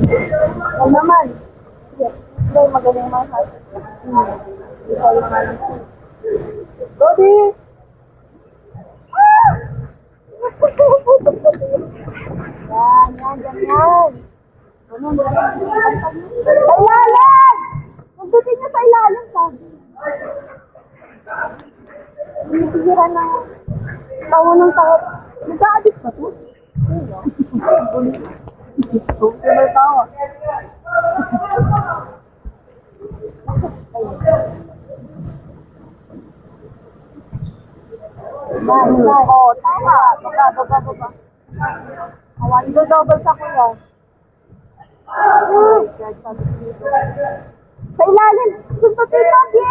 Yan naman. Yes. Hindi, magaling mga hati. Ikaw yung malang. Dodi! Yan, ganyan. Sa ilalim! Magdutin niya sa ilalim, sabi. Sinisigiran na tawo ng tao. Nag-a-addict ba ito? Ito may tawa. Oh, tama. Baba. Awan, double sa kuya. Sa ilalim. Suntutin mo, Bi!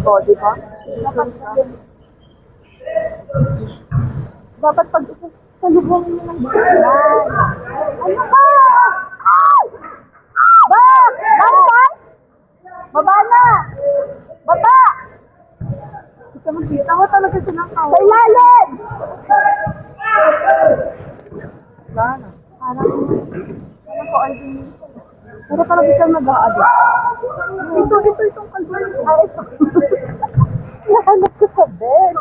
Oh, di ba? Dapat pag salubungin mo ng buwan. Ano ba? Ay! Bak! Bantay! Baba na! Baba! Kita mo talaga silang tao. Sa ilalim! Wala na. Parang coordination. Pero talaga siya mag-a-addict. Itong kalbo. Ay, ito. Nahanap ko sa bed.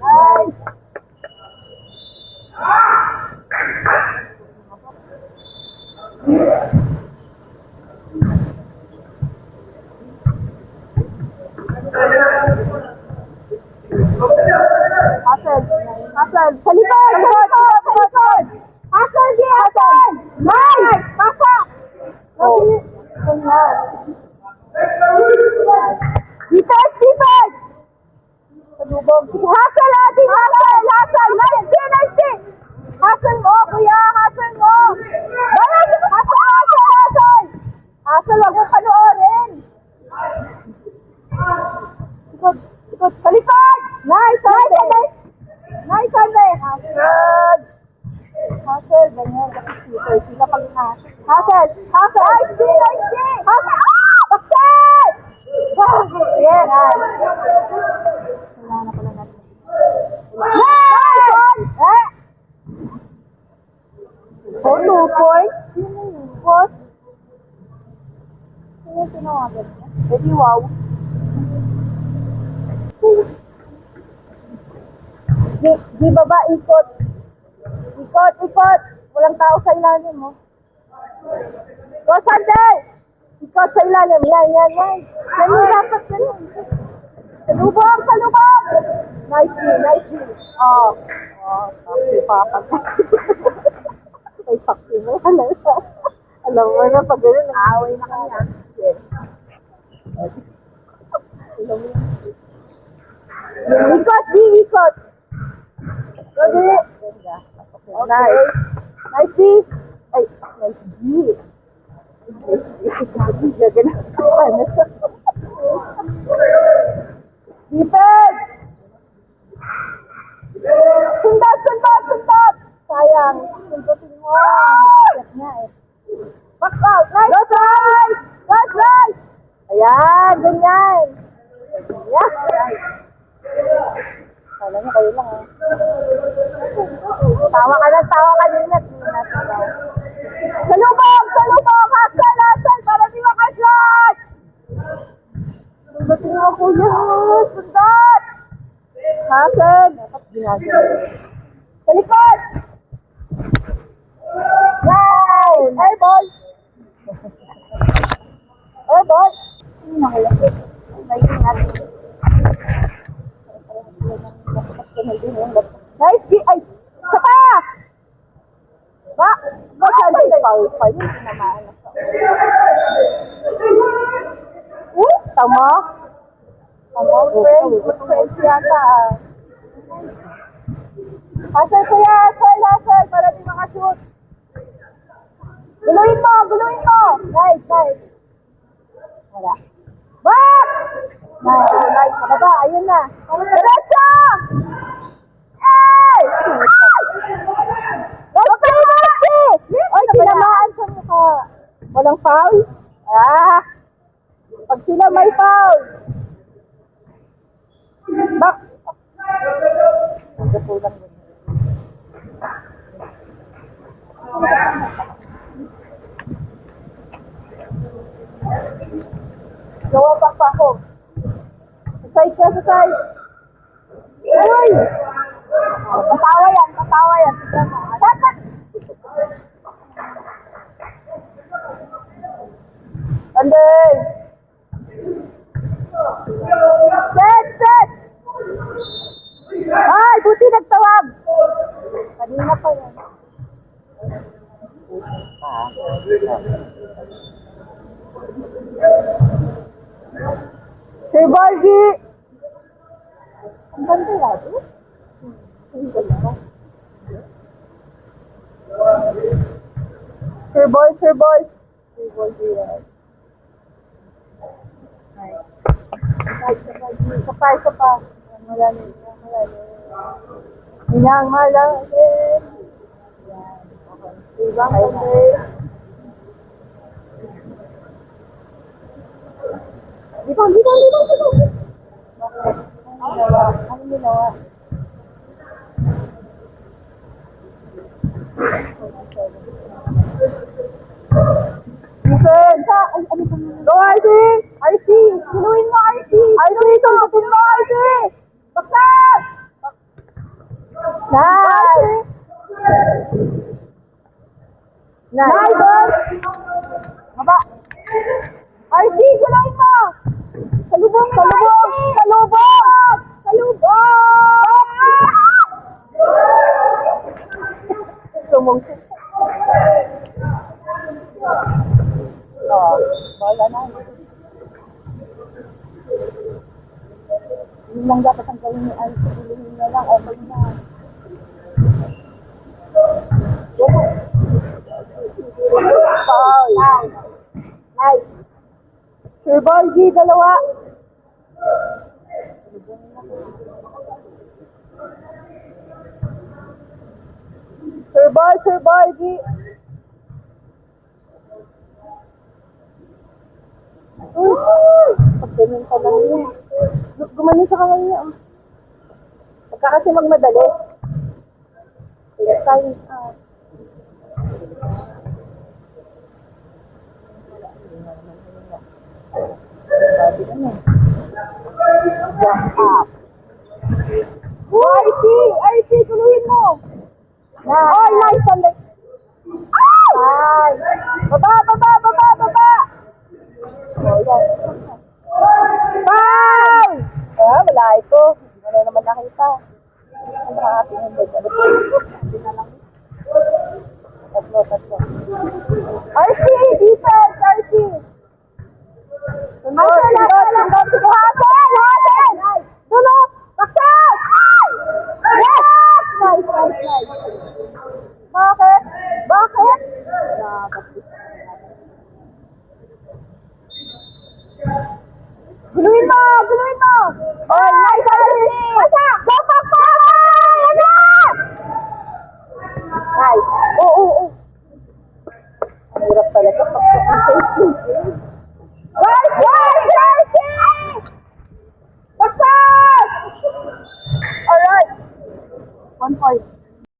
Ay! Hasan! Sa likod! Hasan! Di! Hasan! Nay! Pasa! Oh. Ganyan. Defense! Salubog. Hasan natin! Hasan! Nice! Hasan mo, kuya! Hasan mo! Hasan! Hasan, wag mo panoorin! Ikot! Sa likod! Nice! Sunday! Hassel! Ganyan. Sila pag Hassel! Nice! Hassel! Bakit? Yes! Wala na pala natin. Nice! Oh, 2 points? Sino yung post? Sino yung tinawagan niya? Edi wow. Di baba, ikot. Walang tao sa ilalim mo. Go, Sunday! Ikot sa ilalim. Yan. Yan yung dapat ganun. Salubong! Nice. Oh, saksi pa. Ay, saksi mo. Alam mo na, pag ganun, nag-aaway na kanya. Yes. Alam mo yan. Ikot! Ready? Okay. Nice D. Ay, nice D. Defense! Sundat! Sayang. Sundutin mo. Back out. Nice. That's right. Ayan, ganyan. Kala niya kayo lang, ha? Tawa ka nila. Salubong! Hasan! Para di makashot! Sundatin mo, kuya! Sundat! Hasan! Dapat ginagawa. Sa likod! Wow! Hey, ball! Hindi nakalapit. Naging natin. Nice! Ay! Saka! Foul pa yun. Tinamaan na siya. Tama? Good friends yata. Hasan kuya! Hasan! Para di makashoot. Guluhin mo! Nice! Wala. Back! Nice! Nakaba, ayun na. Diretso! Hey! Oy, tinamaan sa mukha. Walang foul? Pag sila may foul. Back. Gawa pa ako. Side ka sa side. Uy! Patawa yan, patawa yan. Dapat! Anday! Set! Set! Ay, buti nagtawag! Kanina pa yan. Si Bargy! Ang ganda lagi. Sir boy, sir boy. Sir boy, yes. Kapay, kapay. Malalim, malalim. Hinang malalim. Yan. Okay. Ibang kanday. Dito. Okay. Ano ginawa? Defense! Go, RC! RC! Sinuin mo, RC! RC! Sumutin mo, RC! Baksak! Nice! Nice! Baba! RC! Sinuin mo! Salubong! Salubong! Salubong! Salubong! Sumungkit. Oh, wala na. Yun lang dapat ang gawin ni Alice. Pilihin na lang, okay na. Nice. Nice. Sir Bargy, dalawa. Sir Bargy. Pagdating pa lang niya. Gumanin sa kanal niya. Pagka kasi magmadali. Time out. Sabi ka na. Jump up. RC, tuluhin mo. Oh, nice. Ay! Baba! Foul! Ah, malaki ko. Hindi mo na naman nakita. Ang nakakating hindi. Hindi na lang. Tatlo. RC! Defense! RC! Sundot! Hasen! Sunod! Baksak! Yes! Nice! Bakit? Guluhin mo! Oh, nice! Baksak! Go, Pakpak! Nice! Oo. Ang hirap talaga. Baksak! Alright. 1 point.